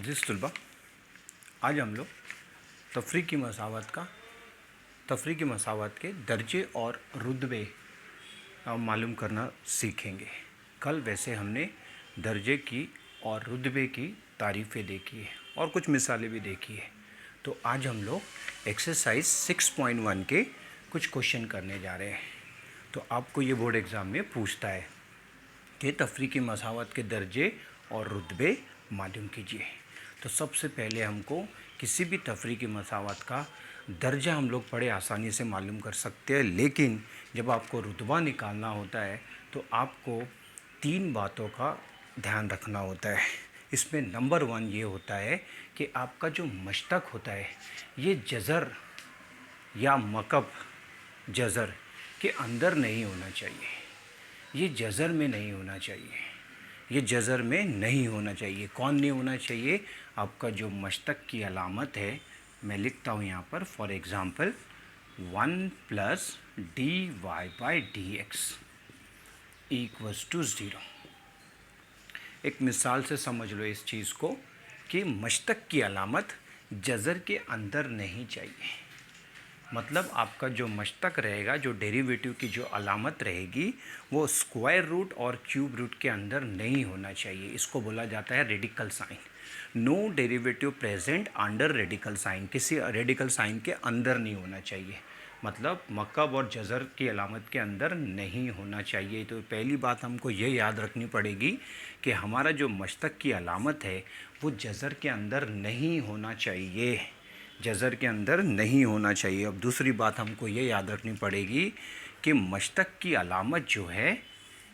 अजीज़ तलबा, आज हम लोग तफरीकी मसावत के दर्जे और रुतबे मालूम करना सीखेंगे। कल वैसे हमने दर्जे की और रुतबे की तारीफ़ें देखी है और कुछ मिसालें भी देखी है। तो आज हम लोग एक्सरसाइज 6.1 के कुछ क्वेश्चन करने जा रहे हैं। तो आपको ये बोर्ड एग्ज़ाम में पूछता है कि तफरीकी मसावत के दर्जे और रुतबे मालूम कीजिए। तो सबसे पहले हमको किसी भी तफरीकी मसावत का दर्जा हम लोग बड़े आसानी से मालूम कर सकते हैं, लेकिन जब आपको रुतबा निकालना होता है तो आपको 3 बातों का ध्यान रखना होता है। इसमें नंबर 1 ये होता है कि आपका जो मश्तक होता है ये जज़र या मकब जज़र के अंदर नहीं होना चाहिए। ये जज़र में नहीं होना चाहिए। ये जज़र में नहीं होना चाहिए। कौन नहीं होना चाहिए? आपका जो मश्तक की अलामत है, मैं लिखता हूँ यहाँ पर फॉर एग्ज़ाम्पल 1 + dy/dx = 0। एक मिसाल से समझ लो इस चीज़ को कि मश्तक की अलामत जज़र के अंदर नहीं चाहिए। मतलब आपका जो मश्तक रहेगा, जो डेरिवेटिव की जो अलामत रहेगी, वो स्क्वायर रूट और क्यूब रूट के अंदर नहीं होना चाहिए। इसको बोला जाता है radical sign. No derivative present under radical sign, किसी रेडिकल साइन के अंदर नहीं होना चाहिए। मतलब मकब और जज़र की अलामत के अंदर नहीं होना चाहिए। तो पहली बात हमको ये याद रखनी पड़ेगी कि हमारा जो मश्तक की अलामत है वो जज़र के अंदर नहीं होना चाहिए। जज़र के अंदर नहीं होना चाहिए। अब दूसरी बात हमको ये याद रखनी पड़ेगी कि मश्तक की अलामत जो है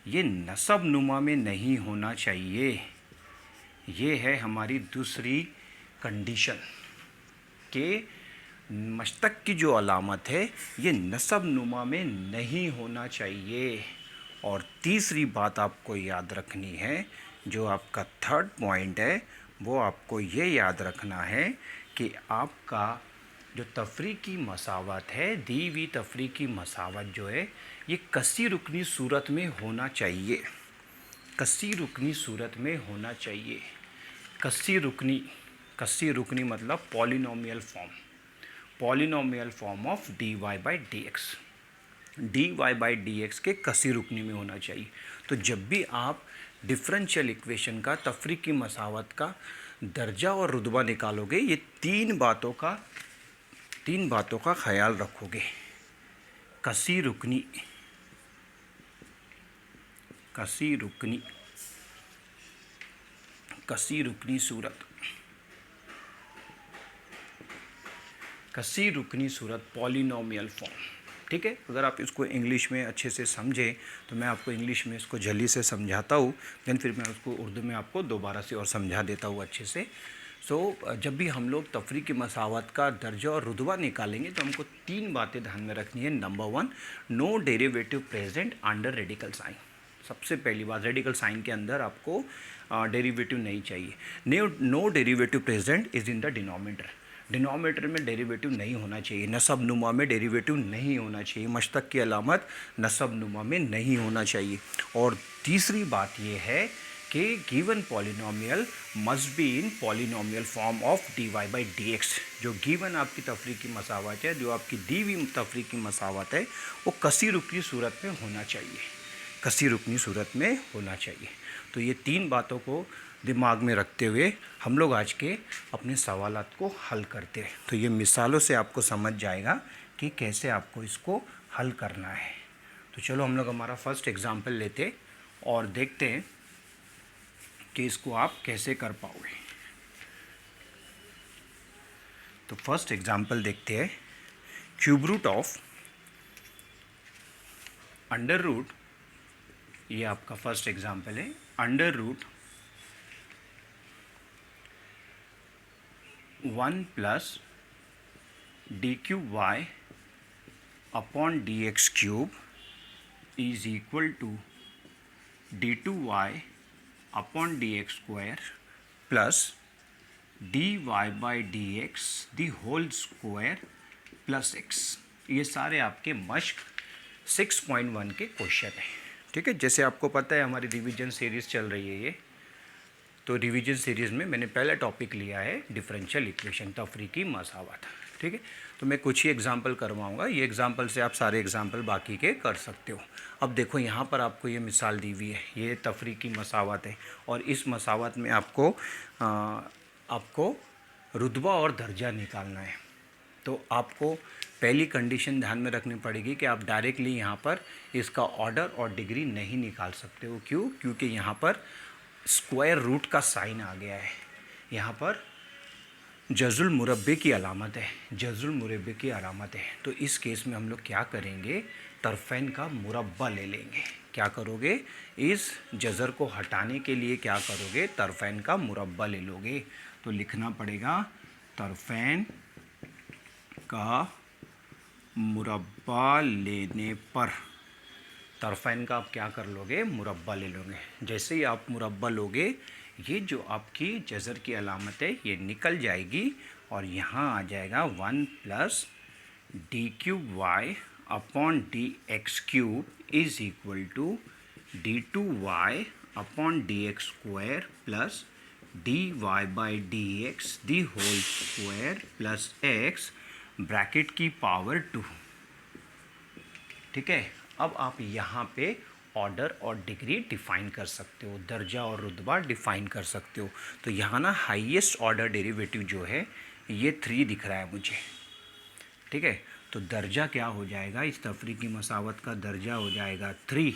ये नसब नुमा में नहीं होना चाहिए। ये है हमारी दूसरी कंडीशन कि मश्तक की जो अलामत है ये नसब नुमा में नहीं होना चाहिए। और तीसरी बात आपको याद रखनी है, जो आपका थर्ड पॉइंट है, वो आपको ये याद रखना है कि आपका जो तफरीकी मसावत है, दी हुई तफरीकी मसावत जो है ये कसी रुकनी सूरत में होना चाहिए। कसी रुकनी सूरत में होना चाहिए। कसी रुकनी मतलब polynomial form of dy/dx। dy/dx के कसी रुकनी में होना चाहिए। तो जब भी आप डिफरेंशियल इक्वेशन का, तफरीकी मसावत का दर्जा और रुतबा निकालोगे, ये तीन बातों का ख्याल रखोगे। कसी रुकनी सूरत पॉलिनोमियल फॉर्म। ठीक है, अगर आप इसको इंग्लिश में अच्छे से समझें तो मैं आपको इंग्लिश में इसको जल्दी से समझाता हूँ, देन फिर मैं उसको उर्दू में आपको दोबारा से और समझा देता हूँ अच्छे से। जब भी हम लोग तफरीकी मसावत का दर्जा और रुतबा निकालेंगे तो हमको 3 बातें ध्यान में रखनी है। Number 1, no derivative present under radical sign. सबसे पहली बात, रेडिकल साइन के अंदर आपको डेरिवेटिव नहीं चाहिए। No derivative present is in the denominator में डेरिवेटिव नहीं होना चाहिए। नसब नुमा में डेरिवेटिव नहीं होना चाहिए। मश्तक की अलामत नसब नुमा में नहीं होना चाहिए। और तीसरी बात यह है कि given polynomial must be in polynomial form of dy/dx। जो गिवन आपकी तफरीकी मसावत है, जो आपकी दी हुई तफरीकी मसावत है, वो कसी रुकनी सूरत में होना चाहिए। तो ये 3 बातों को दिमाग में रखते हुए हम लोग आज के अपने सवालात को हल करते हैं। तो ये मिसालों से आपको समझ जाएगा कि कैसे आपको इसको हल करना है। तो चलो हम लोग हमारा फर्स्ट एग्जाम्पल लेते और देखते हैं कि इसको आप कैसे कर पाओगे। तो फर्स्ट एग्जाम्पल देखते हैं। Cube root of under root, ये आपका फर्स्ट एग्जाम्पल है, under root 1 + dqy/dx³ is equal to d2y/dx² plus dy/dx the whole square plus x। ये सारे आपके मश्क 6.1 के क्वेश्चन हैं। ठीक है, जैसे आपको पता है हमारी रिवीजन सीरीज़ चल रही है ये, तो रिवीजन सीरीज़ में मैंने पहला टॉपिक लिया है डिफरेंशियल इक्वेशन, तफरीकी मसावत। ठीक है, तो मैं कुछ ही एग्जांपल करवाऊंगा, ये एग्जांपल से आप सारे एग्जांपल बाकी के कर सकते हो। अब देखो यहाँ पर आपको ये मिसाल दी हुई है, ये तफरीकी मसावत है और इस मसावत में आपको रुतबा और दर्जा निकालना है। तो आपको पहली कंडीशन ध्यान में रखनी पड़ेगी कि आप डायरेक्टली यहाँ पर इसका ऑर्डर और डिग्री नहीं निकाल सकते हो। क्यों? क्योंकि यहाँ पर स्क्वायर रूट का साइन आ गया है, यहाँ पर जज़ुल मुरब्बे की अलामत है, जज़ुल मुरब्बे की अलामत है। तो इस केस में हम लोग क्या करेंगे, तरफ़ैन का मुरब्बा ले लेंगे। क्या करोगे, इस जज़र को हटाने के लिए क्या करोगे, तरफ़ैन का मुरब्बा ले लोगे। तो लिखना पड़ेगा तरफ़ैन का मुरब्बा लेने पर, तरफ़ैन का आप क्या कर लोगे, मुरब्बा ले लोगे। जैसे ही आप मुरब्बा लोगे, ये जो आपकी जज़र की अलामत है ये निकल जाएगी और यहाँ आ जाएगा 1 plus D cube Y upon D X cube is equal to D two Y upon D x square plus D Y by D X the whole square plus X bracket की पावर 2। ठीक है, अब आप यहाँ पे order और degree define कर सकते हो, दर्जा और रुतबा डिफ़ाइन कर सकते हो। तो यहाँ ना हाईएस्ट ऑर्डर डेरिवेटिव जो है ये 3 दिख रहा है मुझे। ठीक है, तो दर्जा क्या हो जाएगा, इस तफरीकी मसावत का दर्जा हो जाएगा 3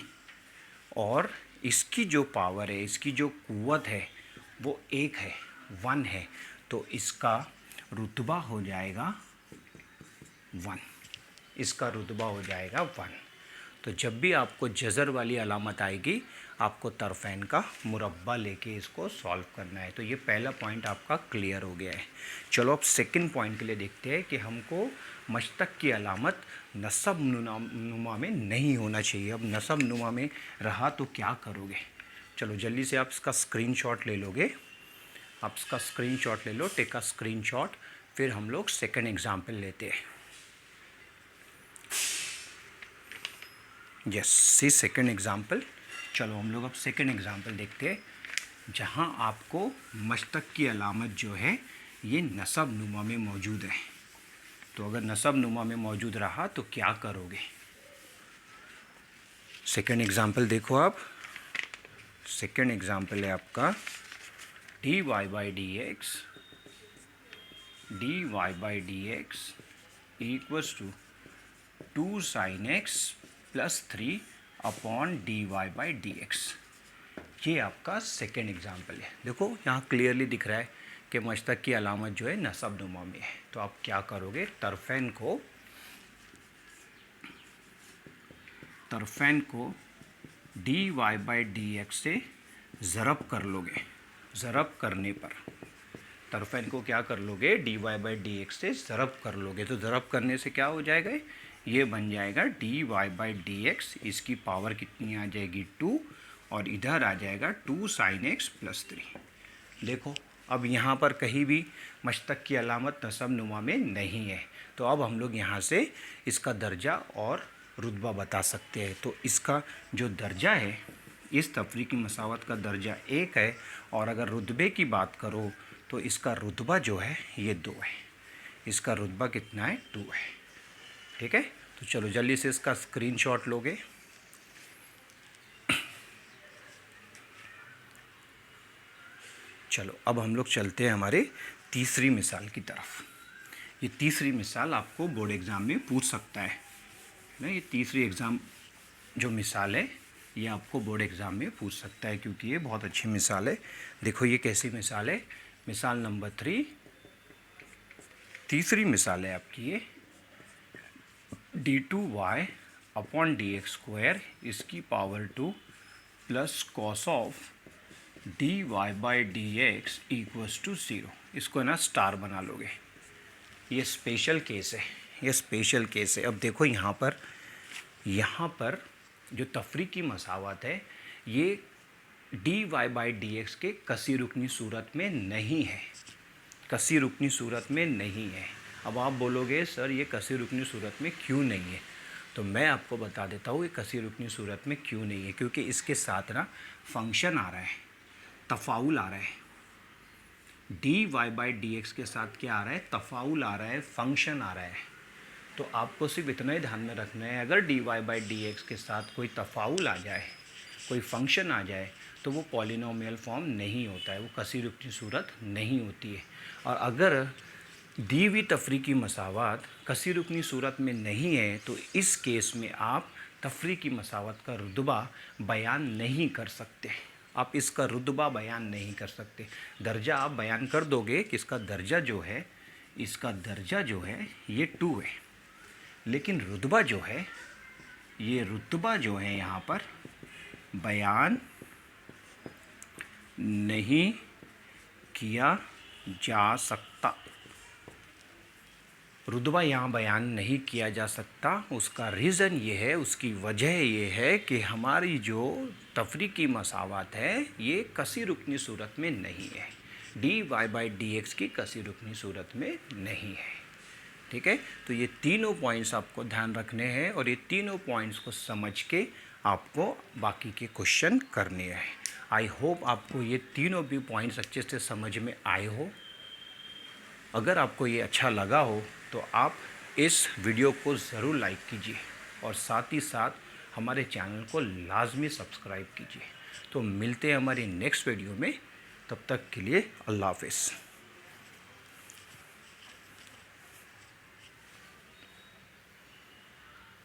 और इसकी जो पावर है, इसकी जो कुव्वत है वो 1 है, 1 है। तो इसका रुतबा हो जाएगा 1, इसका रुतबा हो जाएगा 1। तो जब भी आपको जज़र वाली अलामत आएगी, आपको तरफ़ैन का मुरब्बा लेके इसको सॉल्व करना है। तो ये पहला पॉइंट आपका क्लियर हो गया है। चलो अब सेकंड पॉइंट के लिए देखते हैं कि हमको मश्तक की अलामत नसब नुमा में नहीं होना चाहिए। अब नसब नुमा में रहा तो क्या करोगे, चलो जल्दी से आप इसका स्क्रीनशॉट ले लोगे। आप इसका स्क्रीनशॉट ले लो, टेक अ स्क्रीनशॉट। फिर हम लोग सेकंड एग्जाम्पल लेते हैं। यस, सी सेकंड एग्जाम्पल। चलो हम लोग अब सेकंड एग्जाम्पल देखते हैं, जहाँ आपको मश्तक की अलामत जो है ये नसब नुमा में मौजूद है। तो अगर नसब नुमा में मौजूद रहा तो क्या करोगे। सेकंड एग्जाम्पल देखो आप, सेकंड एग्जाम्पल है आपका D Y by D x equals to 2 sine X plus 3 upon D Y by D X. ये आपका सेकेंड एग्जाम्पल है। देखो यहाँ क्लियरली दिख रहा है कि मश्तक की अलामत जो है नसब नुमा में है। तो आप क्या करोगे, तरफ़ैन को D Y by D X से ज़रब कर लोगे। ज़रब करने पर तरफ़ैन को क्या कर लोगे, D Y by D X से ज़रब कर लोगे। तो ज़रब करने से क्या हो जाएगा, ये बन जाएगा D Y by D X, इसकी पावर कितनी आ जाएगी 2 और इधर आ जाएगा 2 साइन एक्स प्लस 3। देखो अब यहाँ पर कहीं भी मश्तक की अलामत नसब नुमा में नहीं है। तो अब हम लोग यहाँ से इसका दर्जा और रुतबा बता सकते हैं। तो इसका जो दर्जा है, इस तफरीकी मसावत का दर्जा 1 है और अगर रुतबे की बात करो तो इसका रुतबा जो है ये 2 है। इसका रुतबा कितना है, 2 है। ठीक है, तो चलो जल्दी से इसका स्क्रीनशॉट लोगे। चलो अब हम लोग चलते हैं हमारे तीसरी मिसाल की तरफ। ये तीसरी मिसाल आपको बोर्ड एग्ज़ाम में पूछ सकता है ना। ये तीसरी एग्ज़ाम जो मिसाल है ये आपको बोर्ड एग्ज़ाम में पूछ सकता है, क्योंकि ये बहुत अच्छी मिसाल है। देखो ये कैसी मिसाल है, मिसाल नंबर 3, तीसरी मिसाल है आपकी ये। D two Y upon D x square इसकी power 2 plus cos of d Y by D x equals to 0। इसको ना स्टार बना लोगे। ये स्पेशल केस है, ये स्पेशल केस है। अब देखो यहाँ पर जो तफरीकी मसावत है ये D Y by D X के कसी रुकनी सूरत में नहीं है, कसी रुकनी सूरत में नहीं है। अब आप बोलोगे सर ये कसी रुकनी सूरत में क्यों नहीं है, तो मैं आपको बता देता हूँ ये कसी रुकनी सूरत में क्यों नहीं है। क्योंकि इसके साथ ना फंक्शन आ रहा है, तफाउल आ रहा है। D Y by D X के साथ क्या आ रहा है, तफाउल आ रहा है, फंक्शन आ रहा है। तो आपको सिर्फ इतना ही ध्यान में रखना है, अगर D Y by D X के साथ कोई तफाउल आ जाए, कोई फंक्शन आ जाए, तो वो पॉलिनोमियल फॉर्म नहीं होता है, वो कसीर रुकनी सूरत नहीं होती है। और अगर दी हुई तफरीकी मसावत कसीर रुकनी सूरत में नहीं है, तो इस केस में आप तफरीकी मसावत का रुतबा बयान नहीं कर सकते। आप इसका रुतबा बयान नहीं कर सकते। दर्जा आप बयान कर दोगे कि इसका दर्जा जो है, इसका दर्जा जो है ये 2 है, लेकिन रुतबा जो है, ये रुतबा जो है यहाँ पर बयान नहीं किया जा सकता। रुतबा यहाँ बयान नहीं किया जा सकता। उसका रीज़न ये है, उसकी वजह ये है कि हमारी जो तफरीकी मसावत है ये कसी रुकनी सूरत में नहीं है, D Y by D X की कसी रुकनी सूरत में नहीं है। ठीक है, तो ये तीनों पॉइंट्स आपको ध्यान रखने हैं और ये तीनों पॉइंट्स को समझ के आपको बाकी के क्वेश्चन करने हैं। आई होप आपको ये तीनों भी पॉइंट्स अच्छे से समझ में आए हो। अगर आपको ये अच्छा लगा हो तो आप इस वीडियो को ज़रूर लाइक कीजिए और साथ ही साथ हमारे चैनल को लाजमी सब्सक्राइब कीजिए। तो मिलते हैं हमारी नेक्स्ट वीडियो में, तब तक के लिए अल्लाह हाफ़िज़।